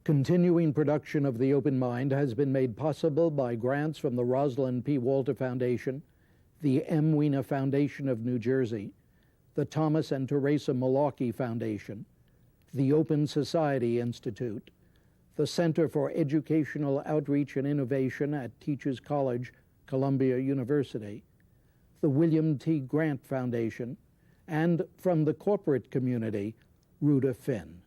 Continuing production of The Open Mind has been made possible by grants from the Rosalind P. Walter Foundation, the M. Weena Foundation of New Jersey, the Thomas and Teresa Malarkey Foundation, the Open Society Institute, the Center for Educational Outreach and Innovation at Teachers College, Columbia University, the William T. Grant Foundation, and from the corporate community, Rhoda Finn.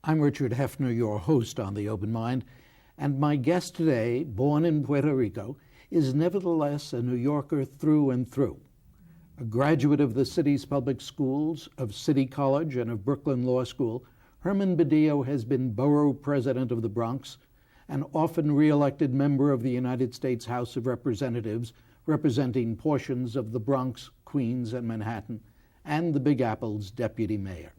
I'm Richard Heffner, your host on The Open Mind, and my guest today, born in Puerto Rico, is nevertheless a New Yorker through and through. A graduate of the city's public schools, of City College, and of Brooklyn Law School, Herman Badillo has been borough president of the Bronx, an often re-elected member of the United States House of Representatives, representing portions of the Bronx, Queens, and Manhattan, and the Big Apple's deputy mayor.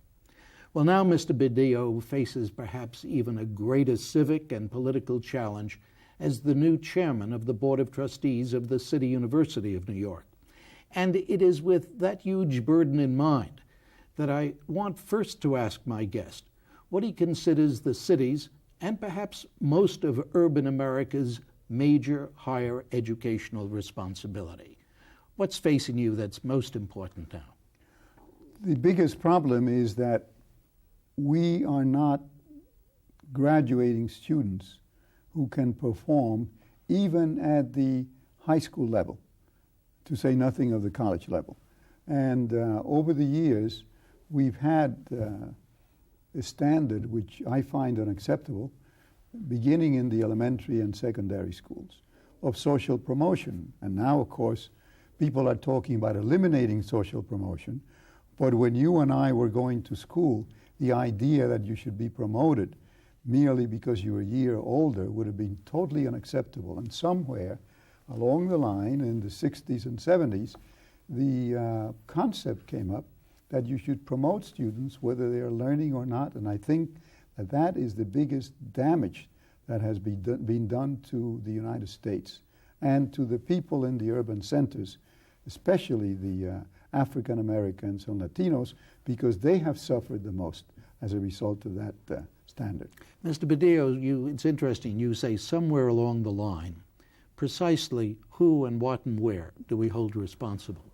Well, now Mr. Badillo faces perhaps even a greater civic and political challenge as the new chairman of the Board of Trustees of the City University of New York. And it is with that huge burden in mind that I want first to ask my guest what he considers the city's, and perhaps most of urban America's, major higher educational responsibility. What's facing you that's most important now? The biggest problem is that we are not graduating students who can perform even at the high school level, to say nothing of the college level. And over the years, we've had a standard which I find unacceptable, beginning in the elementary and secondary schools, of social promotion. And now, of course, people are talking about eliminating social promotion. But when you and I were going to school, the idea that you should be promoted merely because you're a year older would have been totally unacceptable. And somewhere along the line in the 60s and 70s, the concept came up that you should promote students whether they are learning or not. And I think that that is the biggest damage that has been done to the United States and to the people in the urban centers, especially the African Americans and Latinos, because they have suffered the most as a result of that standard. Mr. Badillo, it's interesting, you say somewhere along the line. Precisely who and what and where do we hold responsible?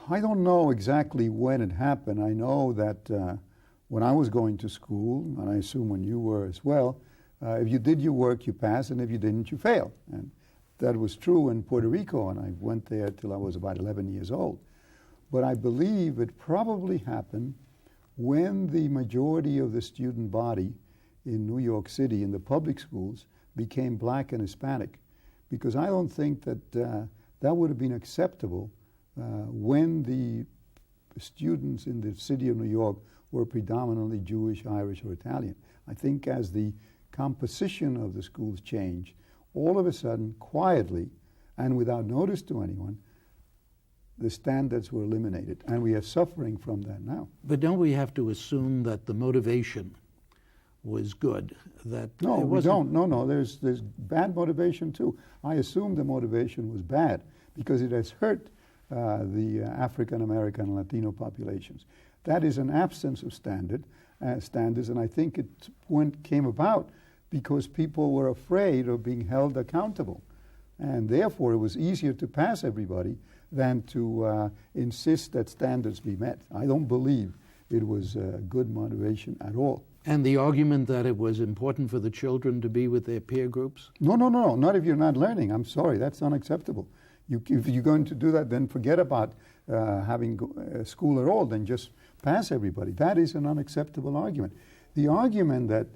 I don't know exactly when it happened. I know that when I was going to school, and I assume when you were as well, if you did your work, you passed, and if you didn't, you failed. And that was true in Puerto Rico, and I went there till I was about 11 years old. But I believe it probably happened when the majority of the student body in New York City in the public schools became black and Hispanic, because I don't think that that would have been acceptable when the students in the city of New York were predominantly Jewish, Irish, or Italian. I think as the composition of the schools changed, all of a sudden, quietly, and without notice to anyone, the standards were eliminated, and we are suffering from that now. But don't we have to assume that the motivation was good? That no, we don't. No, there's bad motivation too. I assume the motivation was bad because it has hurt the African American and Latino populations. That is an absence of standards, and I think it came about because people were afraid of being held accountable, and therefore it was easier to pass everybody than to insist that standards be met. I don't believe it was good motivation at all. And the argument that it was important for the children to be with their peer groups? No, not if you're not learning. I'm sorry, that's unacceptable. If you're going to do that, then forget about having school at all, then just pass everybody. That is an unacceptable argument. The argument that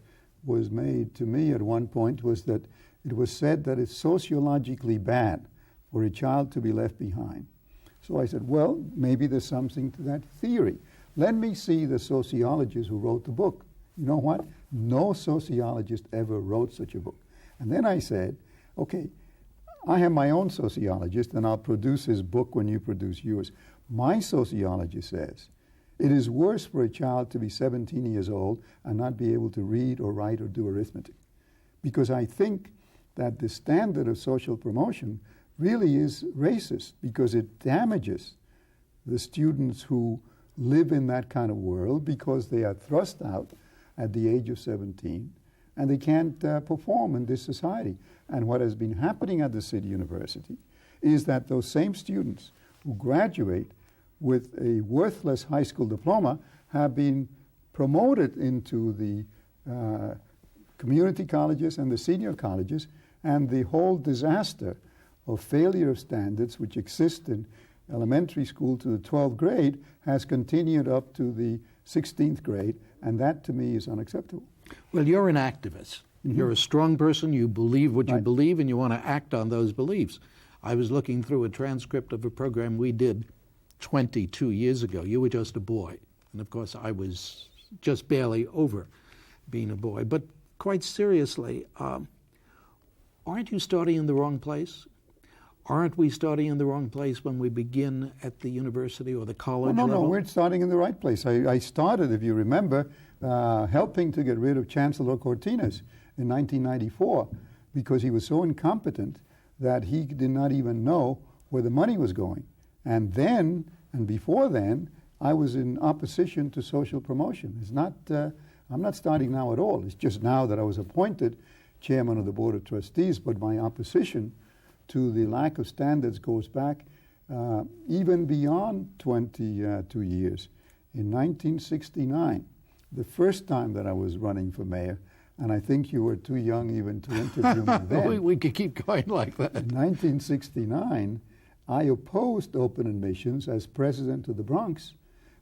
was made to me at one point was that it was said that it's sociologically bad for a child to be left behind. So I said, well, maybe there's something to that theory. let me see the sociologist who wrote the book. You know what? No sociologist ever wrote such a book. And then I said, okay, I have my own sociologist, and I'll produce his book when you produce yours. My sociologist says it is worse for a child to be 17 years old and not be able to read or write or do arithmetic. Because I think that the standard of social promotion really is racist, because it damages the students who live in that kind of world, because they are thrust out at the age of 17 and they can't perform in this society. And what has been happening at the City University is that those same students who graduate with a worthless high school diploma have been promoted into the community colleges and the senior colleges, and the whole disaster of failure of standards which exist in elementary school to the 12th grade has continued up to the 16th grade, and that to me is unacceptable. Well, you're an activist. Mm-hmm. You're a strong person. You believe what you believe, and you want to act on those beliefs. I was looking through a transcript of a program we did 22 years ago. You were just a boy. And of course, I was just barely over being a boy. But quite seriously, aren't you starting in the wrong place? Aren't we starting in the wrong place when we begin at the university or the college level? No, we're starting in the right place. I started, if you remember, helping to get rid of Chancellor Cortines in 1994 because he was so incompetent that he did not even know where the money was going. And then, and before then, I was in opposition to social promotion. It's not, I'm not starting now at all. It's just now that I was appointed chairman of the Board of Trustees, but my opposition to the lack of standards goes back even beyond 22 years. In 1969, the first time that I was running for mayor, and I think you were too young even to interview me then. We could keep going like that. In 1969, I opposed open admissions as president of the Bronx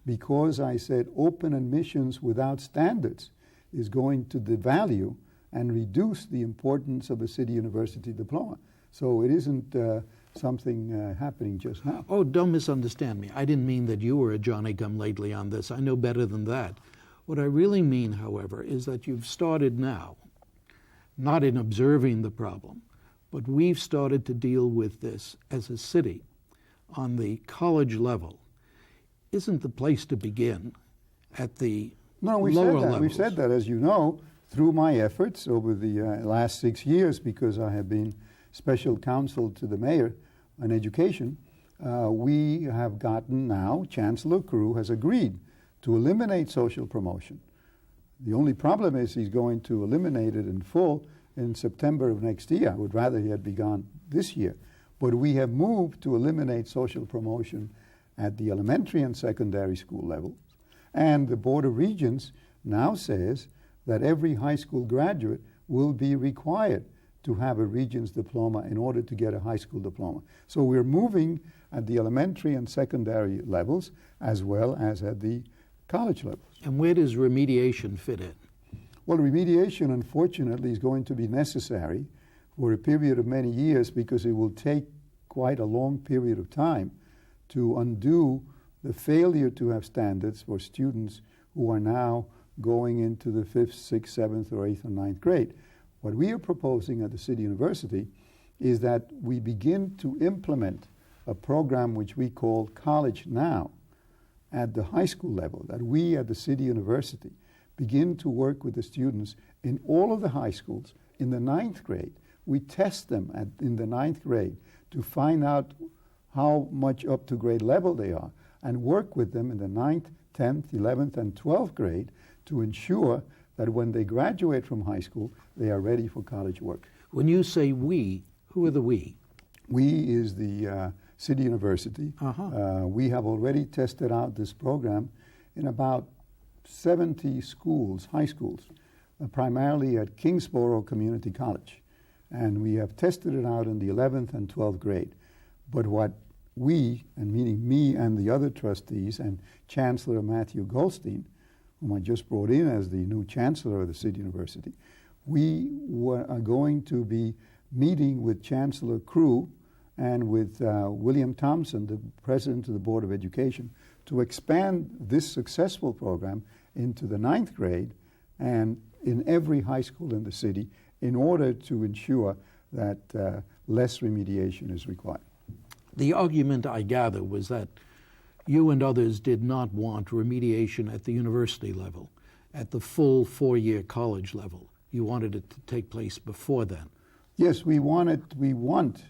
because I said open admissions without standards is going to devalue and reduce the importance of a city university diploma. So it isn't something happening just now. Oh, don't misunderstand me. I didn't mean that you were a Johnny-come-lately on this. I know better than that. What I really mean, however, is that you've started now, not in observing the problem, but we've started to deal with this as a city on the college level. Isn't the place to begin at the lower levels? We've said that, as you know, through my efforts over the last 6 years, because I have been special counsel to the mayor on education, we have gotten now, Chancellor Crew has agreed to eliminate social promotion. The only problem is he's going to eliminate it in full in September of next year. I would rather he had begun this year. But we have moved to eliminate social promotion at the elementary and secondary school levels. And the Board of Regents now says that every high school graduate will be required to have a Regents diploma in order to get a high school diploma. So we're moving at the elementary and secondary levels as well as at the college levels. And where does remediation fit in? Well, remediation, unfortunately, is going to be necessary for a period of many years because it will take quite a long period of time to undo the failure to have standards for students who are now going into the 5th, 6th, 7th, or 8th, or 9th grade. What we are proposing at the City University is that we begin to implement a program which we call College Now at the high school level, that we at the City University begin to work with the students in all of the high schools. In the 9th grade, we test them in the 9th grade to find out how much up to grade level they are, and work with them in the 9th, 10th, 11th, and 12th grade to ensure that when they graduate from high school, they are ready for college work. When you say we, who are the we? We is the City University. We have already tested out this program in about 70 schools, high schools, primarily at Kingsborough Community College. And we have tested it out in the 11th and 12th grade. But what we, and meaning me and the other trustees and Chancellor Matthew Goldstein, whom I just brought in as the new Chancellor of the City University, we are going to be meeting with Chancellor Crew and with William Thompson, the President of the Board of Education, to expand this successful program into the 9th grade and in every high school in the city in order to ensure that less remediation is required. The argument, I gather, was that you and others did not want remediation at the university level, at the full 4-year college level. You wanted it to take place before then. Yes, we want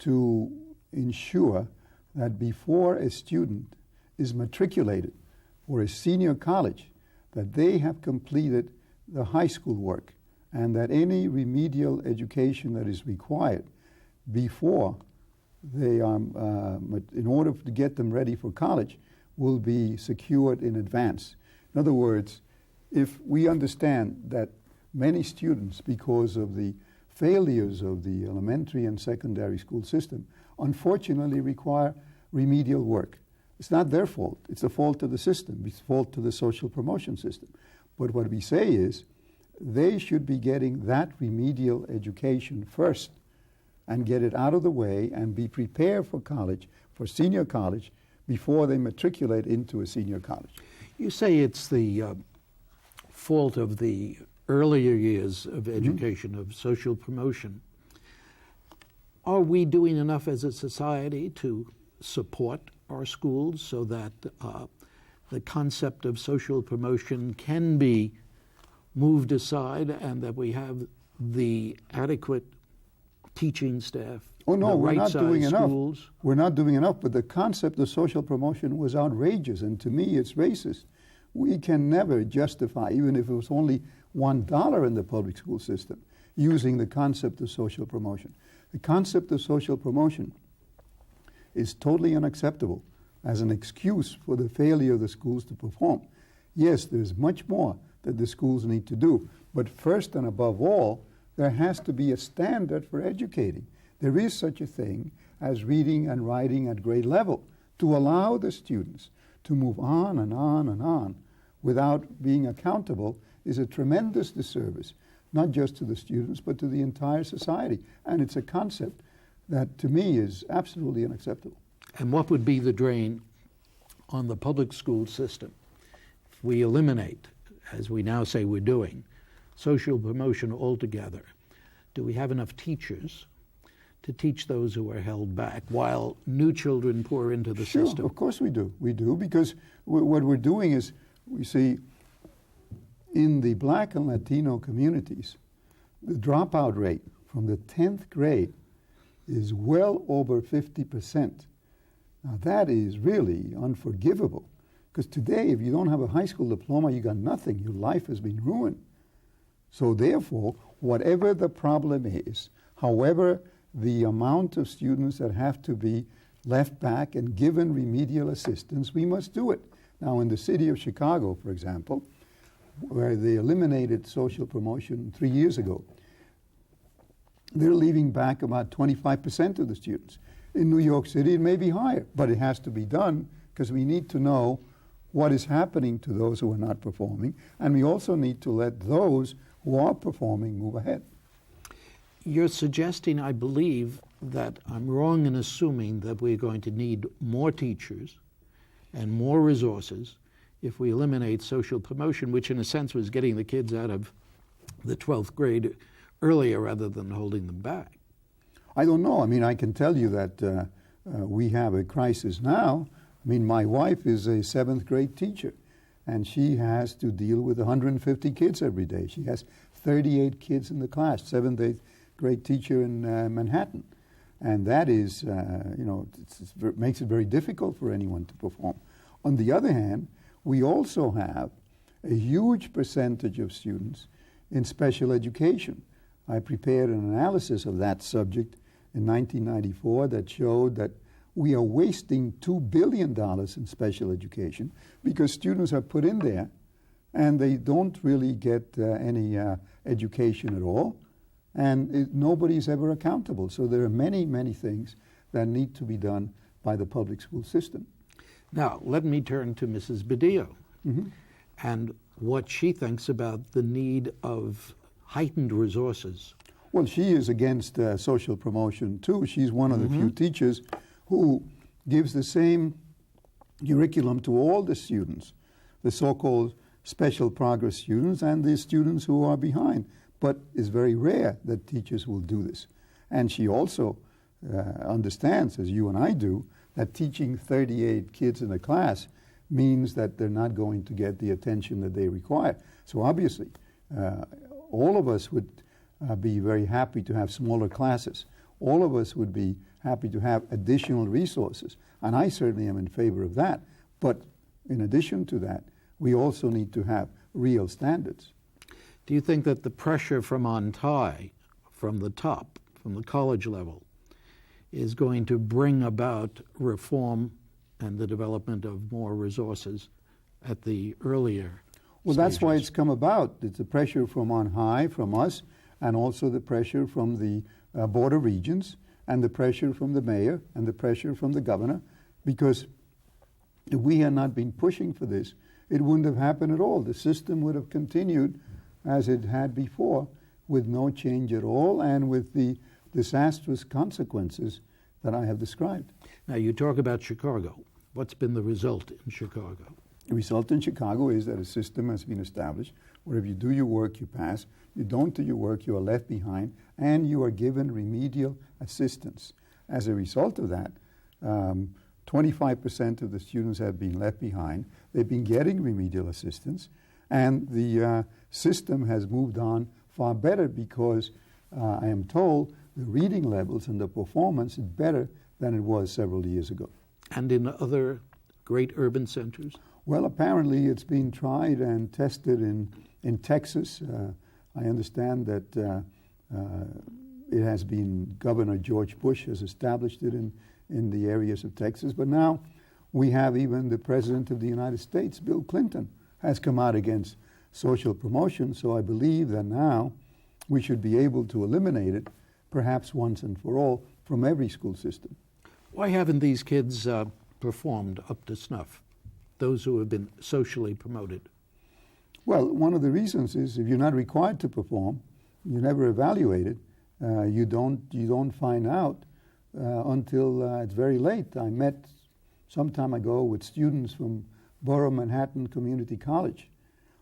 to ensure that before a student is matriculated for a senior college, that they have completed the high school work and that any remedial education that is required before they are, in order to get them ready for college, will be secured in advance. In other words, if we understand that many students, because of the failures of the elementary and secondary school system, unfortunately require remedial work. It's not their fault. It's the fault of the system. It's the fault of the social promotion system. But what we say is they should be getting that remedial education first and get it out of the way and be prepared for college, for senior college, before they matriculate into a senior college. You say it's the fault of the earlier years of education, of social promotion. Are we doing enough as a society to support our schools so that the concept of social promotion can be moved aside and that we have the adequate teaching staff? Oh no, we're not doing enough. Schools? We're not doing enough, but the concept of social promotion was outrageous, and to me it's racist. We can never justify, even if it was only $1 in the public school system, using the concept of social promotion. The concept of social promotion is totally unacceptable as an excuse for the failure of the schools to perform. Yes, there's much more that the schools need to do, but first and above all, there has to be a standard for educating. There is such a thing as reading and writing at grade level to allow the students to move on and on and on without being accountable is a tremendous disservice, not just to the students, but to the entire society. And it's a concept that, to me, is absolutely unacceptable. And what would be the drain on the public school system if we eliminate, as we now say we're doing, social promotion altogether? Do we have enough teachers to teach those who are held back while new children pour into the system? Of course we do. We do, because what we're doing is, we see, in the Black and Latino communities, the dropout rate from the 10th grade is well over 50%. Now that is really unforgivable, because today if you don't have a high school diploma, you got nothing. Your life has been ruined. So therefore, whatever the problem is, however the amount of students that have to be left back and given remedial assistance, we must do it. Now in the city of Chicago, for example, where they eliminated social promotion 3 years ago, they're leaving back about 25% of the students. In New York City, it may be higher, but it has to be done because we need to know what is happening to those who are not performing, and we also need to let those who are performing move ahead. You're suggesting, I believe, that I'm wrong in assuming that we're going to need more teachers and more resources if we eliminate social promotion, which in a sense was getting the kids out of the 12th grade earlier rather than holding them back. I don't know. I mean, I can tell you that we have a crisis now. I mean, my wife is a 7th grade teacher, and she has to deal with 150 kids every day. She has 38 kids in the class, 7th, 8th grade teacher in Manhattan. And that is, it makes it very difficult for anyone to perform. On the other hand, we also have a huge percentage of students in special education. I prepared an analysis of that subject in 1994 that showed that we are wasting $2 billion in special education because students are put in there and they don't really get any education at all, and nobody's ever accountable. So there are many, many things that need to be done by the public school system. Now, let me turn to Mrs. Badillo and what she thinks about the need of heightened resources. Well, she is against social promotion, too. She's one of the few teachers who gives the same curriculum to all the students, the so-called special progress students and the students who are behind. But it's very rare that teachers will do this. And she also understands, as you and I do, that teaching 38 kids in a class means that they're not going to get the attention that they require. So obviously, all of us would be very happy to have smaller classes. All of us would be happy to have additional resources. And I certainly am in favor of that. But in addition to that, we also need to have real standards. Do you think that the pressure from on high, from the top, from the college level, is going to bring about reform and the development of more resources at the earlier Well, stages? that's why it's come about. It's the pressure from on high, from us, and also the pressure from the Board of Regents, and the pressure from the mayor, and the pressure from the governor, because if we had not been pushing for this, it wouldn't have happened at all. The system would have continued as it had before, with no change at all, and with the disastrous consequences that I have described. Now, you talk about Chicago. What's been the result in Chicago? The result in Chicago is that a system has been established where if you do your work, you pass. You don't do your work, you are left behind, and you are given remedial assistance. As a result of that, 25% of the students have been left behind. They've been getting remedial assistance, and the system has moved on far better because I am told the reading levels and the performance is better than it was several years ago. And in other great urban centers? Well, apparently it's been tried and tested in Texas. I understand that it has been Governor George Bush has established it in the areas of Texas. But now we have even the President of the United States, Bill Clinton, has come out against social promotion. So I believe that now we should be able to eliminate it, perhaps once and for all, from every school system. Why haven't these kids performed up to snuff, those who have been socially promoted? Well, one of the reasons is if you're not required to perform, you're never evaluated, you don't find out until it's very late. I met some time ago with students from Borough Manhattan Community College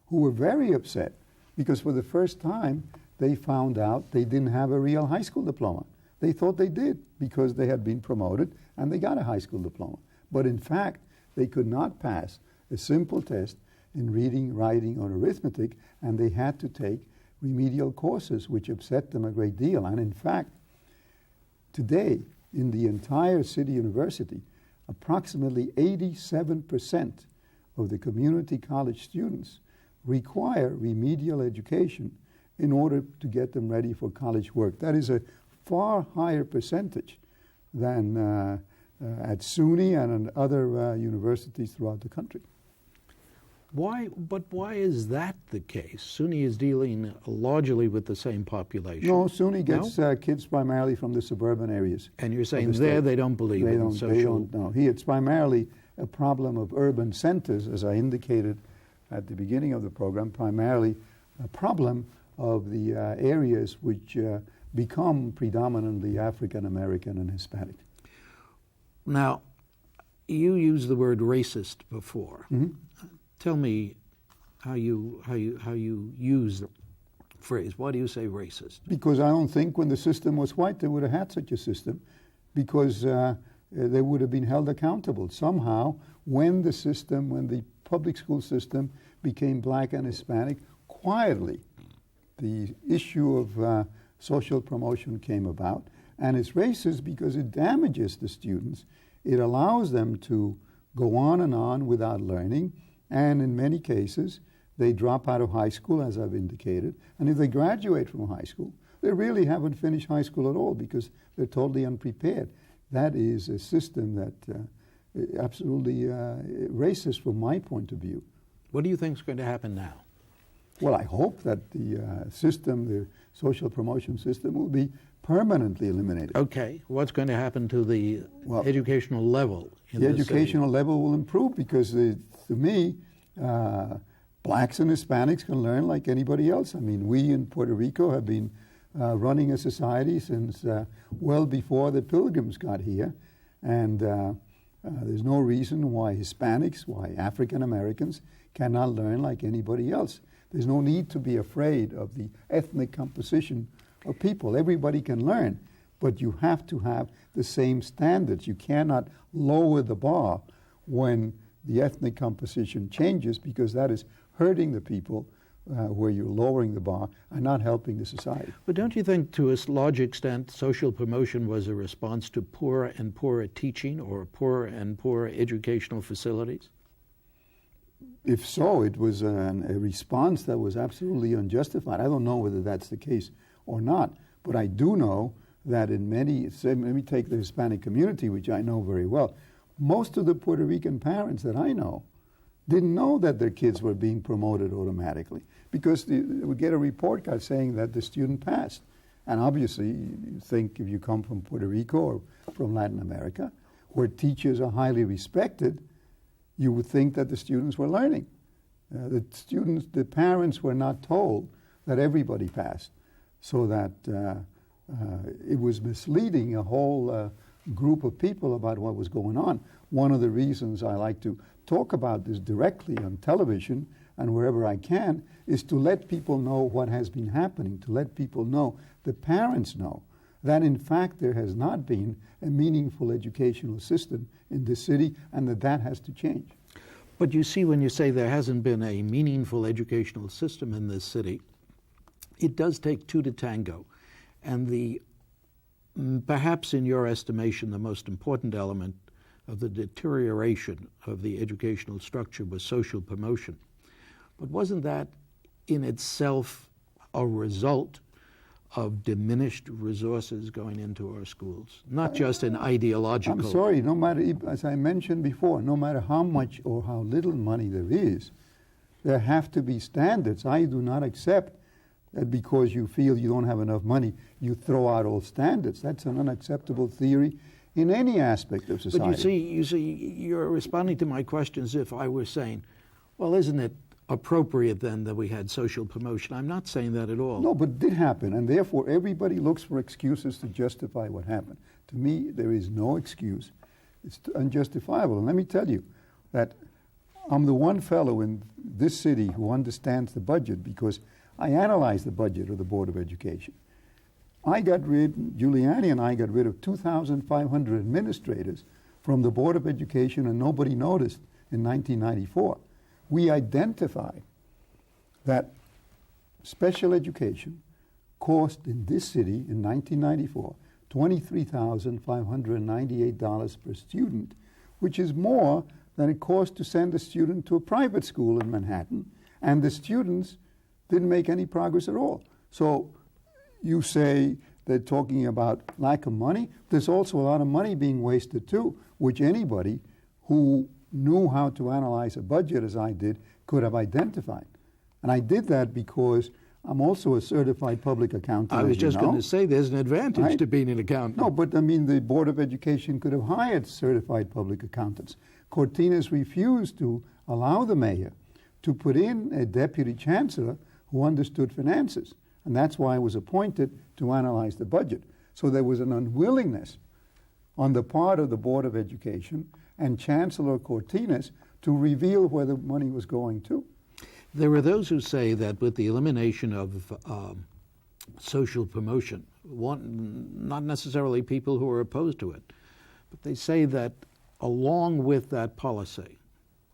who were very upset because for the first time they found out they didn't have a real high school diploma. They thought they did because they had been promoted and they got a high school diploma. But in fact, they could not pass a simple test in reading, writing, or arithmetic, and they had to take remedial courses, which upset them a great deal. And in fact, today, in the entire city university, approximately 87% of the community college students require remedial education in order to get them ready for college work. That is a far higher percentage than at CUNY and at other universities throughout the country. Why is that the case? SUNY is dealing largely with the same population. No, SUNY gets kids primarily from the suburban areas. And you're saying there they don't believe in social... They don't know. It's primarily a problem of urban centers, as I indicated at the beginning of the program, primarily a problem of the areas which become predominantly African American and Hispanic. Now, you used the word racist before. Mm-hmm. Tell me how you use the phrase. Why do you say racist? Because I don't think when the system was white they would have had such a system, because they would have been held accountable. Somehow, when the public school system became black and Hispanic, quietly the issue of social promotion came about. And it's racist because it damages the students. It allows them to go on without learning. And in many cases, they drop out of high school, as I've indicated. And if they graduate from high school, they really haven't finished high school at all because they're totally unprepared. That is a system that absolutely racist from my point of view. What do you think is going to happen now? Well, I hope that the system, the social promotion system, will be permanently eliminated. Okay. What's going to happen to the educational level in the the educational city? level will improve because, to me, blacks and Hispanics can learn like anybody else. I mean, we in Puerto Rico have been running a society since well before the Pilgrims got here. And There's no reason why Hispanics, why African Americans cannot learn like anybody else. There's no need to be afraid of the ethnic composition of people. Everybody can learn, but you have to have the same standards. You cannot lower the bar when the ethnic composition changes, because that is hurting the people where you're lowering the bar and not helping the society. But don't you think, to a large extent, social promotion was a response to poorer and poorer teaching or poorer and poorer educational facilities? If so, it was a response that was absolutely unjustified. I don't know whether that's the case or not, but I do know that in many, let me take the Hispanic community, which I know very well. Most of the Puerto Rican parents that I know didn't know that their kids were being promoted automatically, because they would get a report card saying that the student passed. And obviously, you think if you come from Puerto Rico or from Latin America, where teachers are highly respected, you would think that the students were learning. The parents were not told that everybody passed, so that it was misleading a whole group of people about what was going on. One of the reasons I like to talk about this directly on television and wherever I can is to let people know what has been happening, to let people know, the parents know, that in fact there has not been a meaningful educational system in this city, and that has to change. But you see, when you say there hasn't been a meaningful educational system in this city, it does take two to tango. And the perhaps in your estimation the most important element of the deterioration of the educational structure was social promotion. But wasn't that in itself a result of diminished resources going into our schools, not just an ideological... I'm sorry, no matter, as I mentioned before, no matter how much or how little money there is, there have to be standards. I do not accept that because you feel you don't have enough money, you throw out all standards. That's an unacceptable theory in any aspect of society. But you see, you're responding to my question as if I were saying, well, isn't it appropriate then that we had social promotion? I'm not saying that at all. No, but it did happen, and therefore everybody looks for excuses to justify what happened. To me, there is no excuse. It's unjustifiable. And let me tell you that I'm the one fellow in this city who understands the budget, because I analyzed the budget of the Board of Education. Giuliani and I got rid of 2,500 administrators from the Board of Education, and nobody noticed in 1994. We identified that special education cost in this city in 1994 $23,598 per student, which is more than it cost to send a student to a private school in Manhattan, and the students didn't make any progress at all. So you say they're talking about lack of money. There's also a lot of money being wasted too, which anybody who knew how to analyze a budget as I did could have identified. And I did that because I'm also a certified public accountant. I was just going to say there's an advantage to being an accountant. No, but I mean the Board of Education could have hired certified public accountants. Cortines refused to allow the mayor to put in a deputy chancellor who understood finances. And that's why I was appointed to analyze the budget. So there was an unwillingness on the part of the Board of Education and Chancellor Cortines to reveal where the money was going to. There are those who say that with the elimination of social promotion, not necessarily people who are opposed to it, but they say that along with that policy,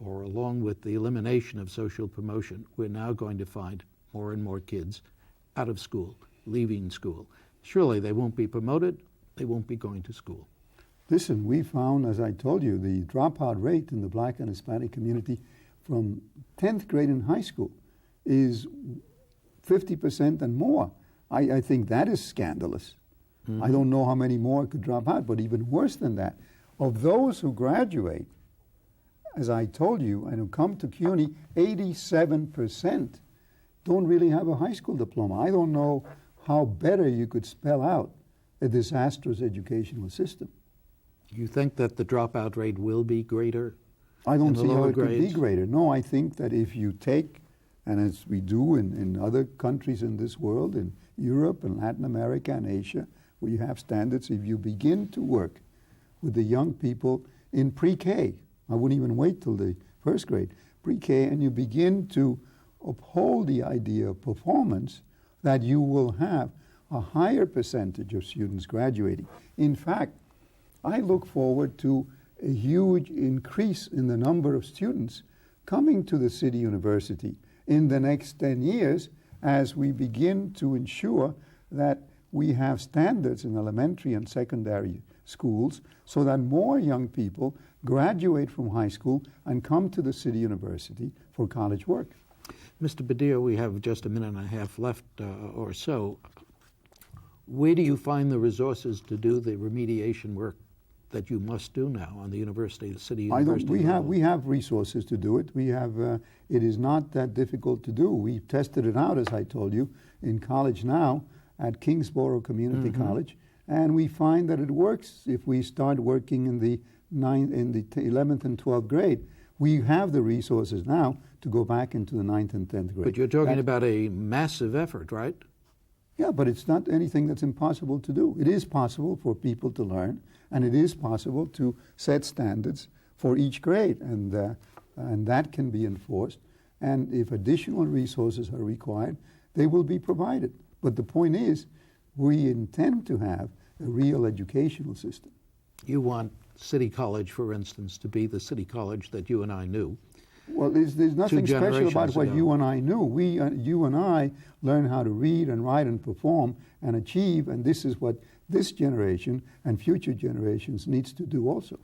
or along with the elimination of social promotion, we're now going to find more and more kids out of school, leaving school. Surely they won't be promoted, they won't be going to school. Listen, we found, as I told you, the dropout rate in the Black and Hispanic community from 10th grade in high school is 50% and more. I think that is scandalous. Mm-hmm. I don't know how many more could drop out, but even worse than that, of those who graduate, as I told you, and who come to CUNY, 87% don't really have a high school diploma. I don't know how better you could spell out a disastrous educational system. You think that the dropout rate will be greater? I don't see how it grades? could be greater. No, I think that if you take, and as we do in other countries in this world, in Europe and Latin America and Asia, where you have standards, if you begin to work with the young people in pre-K. I wouldn't even wait till the first grade. Pre-K, and you begin to uphold the idea of performance, that you will have a higher percentage of students graduating. In fact, I look forward to a huge increase in the number of students coming to the City University in the next 10 years as we begin to ensure that we have standards in elementary and secondary schools so that more young people graduate from high school and come to the City University for college work. Mr. Badillo, we have just a minute and a half left or so. Where do you find the resources to do the remediation work that you must do now on the university, the City University? We have resources to do it. We have. It is not that difficult to do. We tested it out, as I told you, in college now at Kingsborough Community College, and we find that it works if we start working in the 11th and 12th grade. We have the resources now to go back into the 9th and 10th grade. But you're talking about a massive effort, right? Yeah, but it's not anything that's impossible to do. It is possible for people to learn, and it is possible to set standards for each grade, and that can be enforced. And if additional resources are required, they will be provided. But the point is, we intend to have a real educational system. You want City College, for instance, to be the City College that you and I knew. Well, there's nothing special about what you and I knew. You and I learn how to read and write and perform and achieve, and this is what this generation and future generations needs to do also.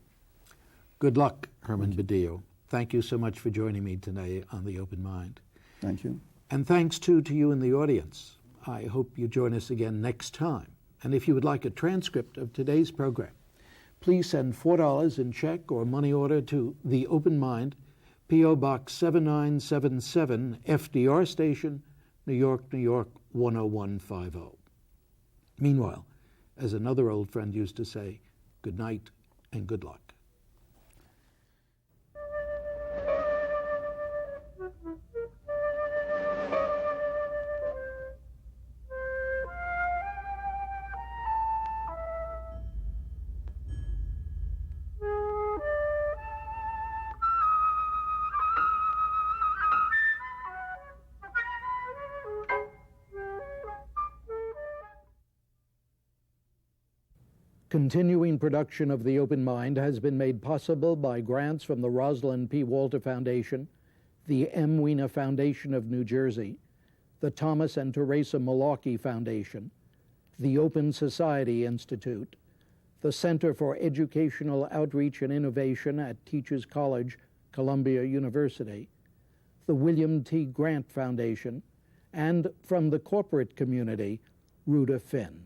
Good luck, Herman Badillo. Thank you so much for joining me today on The Open Mind. Thank you. And thanks, too, to you in the audience. I hope you join us again next time. And if you would like a transcript of today's program, please send $4 in check or money order to The Open Mind, P.O. Box 7977, FDR Station, New York, New York 10150. Meanwhile, as another old friend used to say, good night and good luck. Continuing production of The Open Mind has been made possible by grants from the Rosalind P. Walter Foundation, the M. Weena Foundation of New Jersey, the Thomas and Teresa Malarkey Foundation, the Open Society Institute, the Center for Educational Outreach and Innovation at Teachers College, Columbia University, the William T. Grant Foundation, and from the corporate community, Rhoda Finn.